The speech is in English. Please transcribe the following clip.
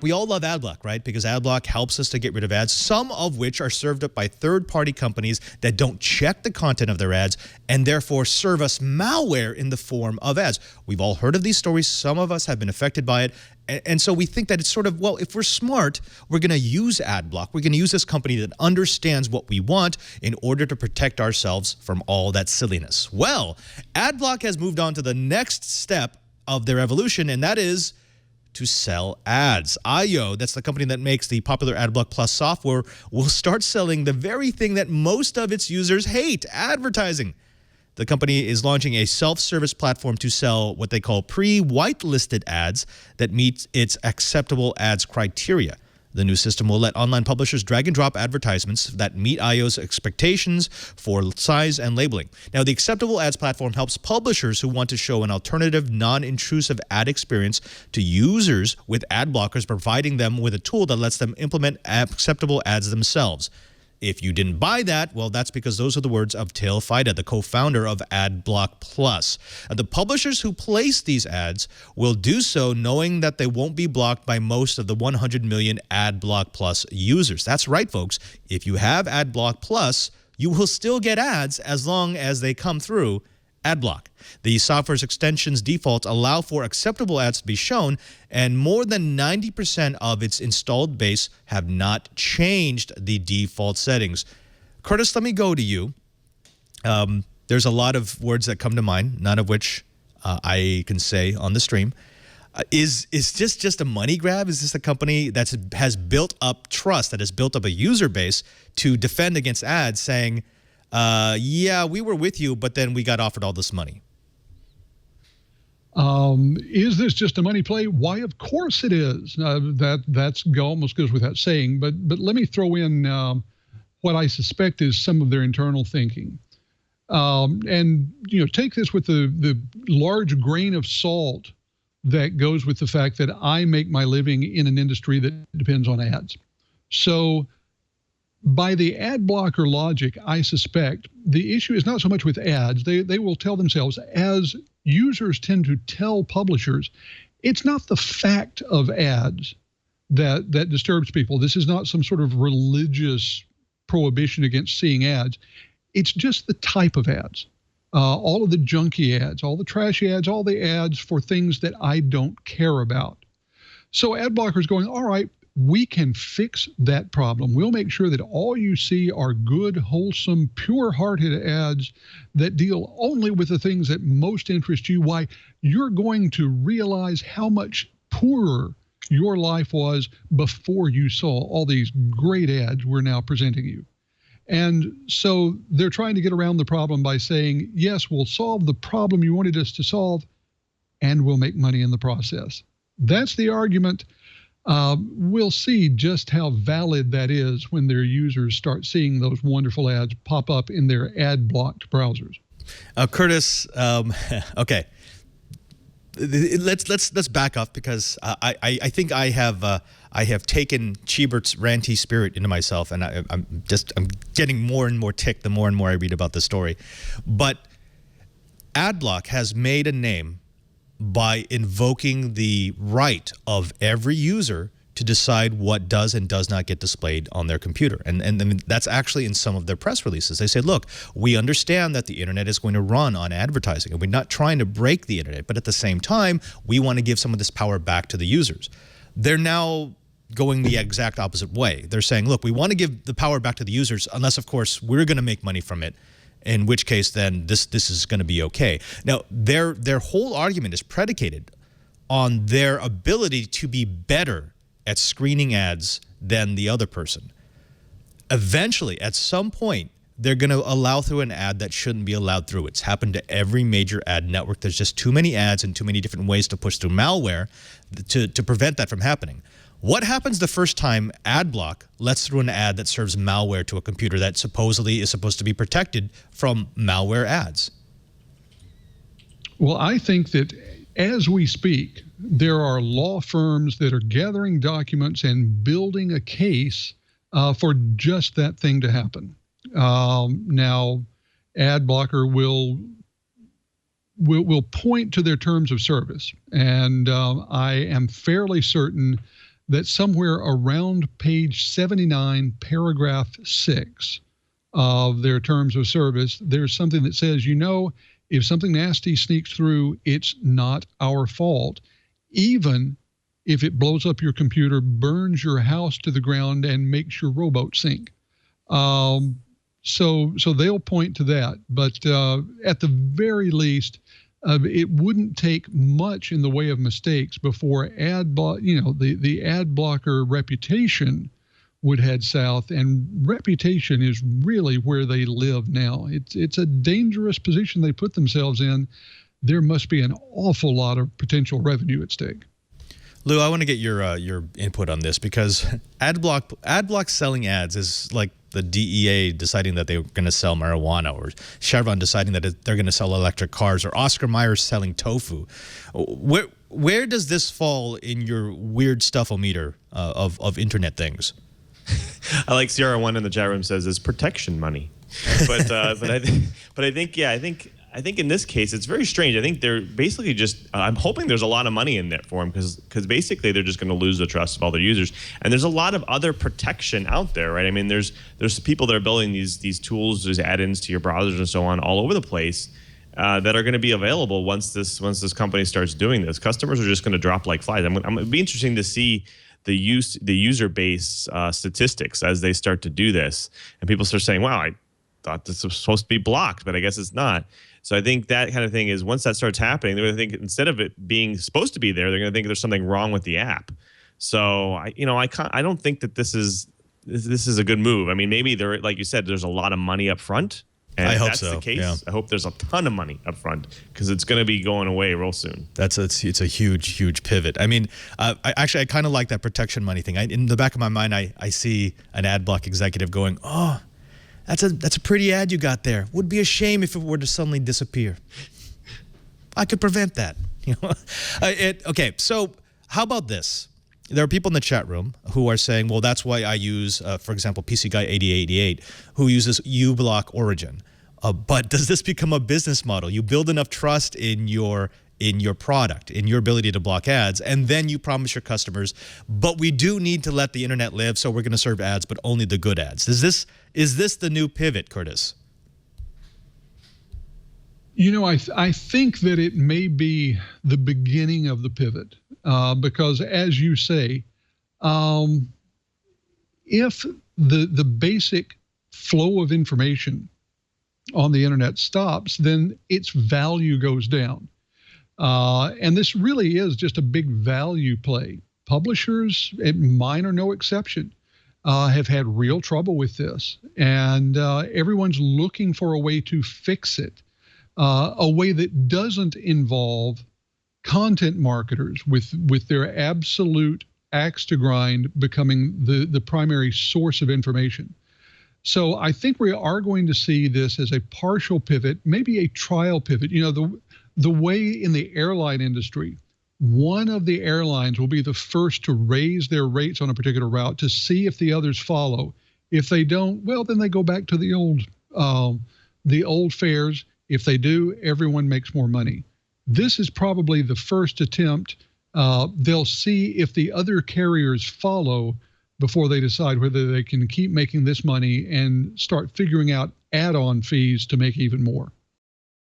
We all love Adblock, right? Because Adblock helps us to get rid of ads, some of which are served up by third-party companies that don't check the content of their ads and therefore serve us malware in the form of ads. We've all heard of these stories. Some of us have been affected by it. And so we think that it's sort of, well, if we're smart, we're going to use Adblock. We're going to use this company that understands what we want in order to protect ourselves from all that silliness. Well, Adblock has moved on to the next step of their evolution, and that is to sell ads. Eyeo, that's the company that makes the popular Adblock Plus software, will start selling the very thing that most of its users hate, advertising. The company is launching a self-service platform to sell what they call pre-whitelisted ads that meet its acceptable ads criteria. The new system will let online publishers drag and drop advertisements that meet Eyeo's expectations for size and labeling. Now, the acceptable ads platform helps publishers who want to show an alternative, non-intrusive ad experience to users with ad blockers, providing them with a tool that lets them implement acceptable ads themselves. If you didn't buy that, well, that's because those are the words of Tail Fida, the co-founder of Adblock Plus. The publishers who place these ads will do so knowing that they won't be blocked by most of the 100 million Adblock Plus users. That's right, folks. If you have Adblock Plus, you will still get ads as long as they come through Adblock. The software's extensions defaults allow for acceptable ads to be shown, and more than 90% of its installed base have not changed the default settings. Curtis, let me go to you. There's a lot of words that come to mind, none of which I can say on the stream. Is this just a money grab? Is this a company that has built up trust, that has built up a user base to defend against ads, saying, yeah, we were with you, but then we got offered all this money? Is this just a money play? Why, of course it is. That's almost goes without saying. But let me throw in what I suspect is some of their internal thinking. And take this with the large grain of salt that goes with the fact that I make my living in an industry that depends on ads. So by the ad blocker logic, I suspect the issue is not so much with ads. They will tell themselves, as users tend to tell publishers, it's not the fact of ads that disturbs people. This is not some sort of religious prohibition against seeing ads. It's just the type of ads. All of the junky ads, all the trashy ads, all the ads for things that I don't care about. So ad blocker is going, all right, we can fix that problem. We'll make sure that all you see are good, wholesome, pure-hearted ads that deal only with the things that most interest you. Why, you're going to realize how much poorer your life was before you saw all these great ads we're now presenting you. And so they're trying to get around the problem by saying, yes, we'll solve the problem you wanted us to solve, and we'll make money in the process. That's the argument. We'll see just how valid that is when their users start seeing those wonderful ads pop up in their ad-blocked browsers. Curtis, okay, let's back up, because I think I have taken Cheebert's ranty spirit into myself, and I'm getting more and more ticked the more and more I read about the story. But Adblock has made a name by invoking the right of every user to decide what does and does not get displayed on their computer. And that's actually in some of their press releases. They say, look, we understand that the internet is going to run on advertising, and we're not trying to break the internet, but at the same time, we want to give some of this power back to the users. They're now going the exact opposite way. They're saying, look, we want to give the power back to the users, unless, of course, we're going to make money from it, in which case then this is going to be okay. Now, their whole argument is predicated on their ability to be better at screening ads than the other person. Eventually, at some point, they're going to allow through an ad that shouldn't be allowed through. It's happened to every major ad network. There's just too many ads and too many different ways to push through malware to prevent that from happening. What happens the first time Adblock lets through an ad that serves malware to a computer that supposedly is supposed to be protected from malware ads? Well, I think that as we speak, there are law firms that are gathering documents and building a case for just that thing to happen. Now, Adblocker will point to their terms of service, and I am fairly certain that somewhere around page 79, paragraph 6 of their terms of service, there's something that says, if something nasty sneaks through, it's not our fault, even if it blows up your computer, burns your house to the ground, and makes your rowboat sink. So they'll point to that. But at the very least, it wouldn't take much in the way of mistakes before the ad blocker reputation would head south, and reputation is really where they live now. It's a dangerous position they put themselves in. There must be an awful lot of potential revenue at stake. Lou, I want to get your input on this, because Adblock selling ads is like the DEA deciding that they're going to sell marijuana, or Chevron deciding that they're going to sell electric cars, or Oscar Mayer selling tofu. Where does this fall in your weird stuff-o-meter of internet things? I like CR1 in the chat room says it's protection money, but I think in this case it's very strange. I think they're basically just I'm hoping there's a lot of money in there for them, because basically they're just going to lose the trust of all their users. And there's a lot of other protection out there, right? I mean, there's people that are building these tools, these add-ins to your browsers and so on all over the place that are going to be available once this company starts doing this. Customers are just going to drop like flies. It'd be interesting to see the user base statistics as they start to do this, and people start saying, "Wow, I thought this was supposed to be blocked, but I guess it's not." So I think that kind of thing is, once that starts happening, they're going to think, instead of it being supposed to be there, they're going to think there's something wrong with the app. So I don't think that this is a good move. I mean, maybe there, like you said, there's a lot of money up front. And I if hope that's so. the case, Yeah. I hope there's a ton of money up front, because it's going to be going away real soon. It's a huge pivot. I mean, I kind of like that protection money thing. In the back of my mind, I see an Adblock executive going, "Oh, that's a pretty ad you got there. Would be a shame if it were to suddenly disappear. I could prevent that." Okay, so how about this? There are people in the chat room who are saying, well, that's why I use, for example, PC Guy 8088, who uses uBlock Origin. But does this become a business model? You build enough trust in your product, in your ability to block ads, and then you promise your customers, but we do need to let the internet live, so we're going to serve ads, but only the good ads. Is this the new pivot, Curtis? I think that it may be the beginning of the pivot, because, as you say, if the basic flow of information on the internet stops, then its value goes down. And this really is just a big value play. Publishers, mine are no exception, have had real trouble with this, and everyone's looking for a way to fix it. A way that doesn't involve content marketers with their absolute axe to grind becoming the primary source of information. So I think we are going to see this as a partial pivot, maybe a trial pivot. The way in the airline industry, one of the airlines will be the first to raise their rates on a particular route to see if the others follow. If they don't, well, then they go back to the old fares. If they do, everyone makes more money. This is probably the first attempt. They'll see if the other carriers follow before they decide whether they can keep making this money and start figuring out add-on fees to make even more.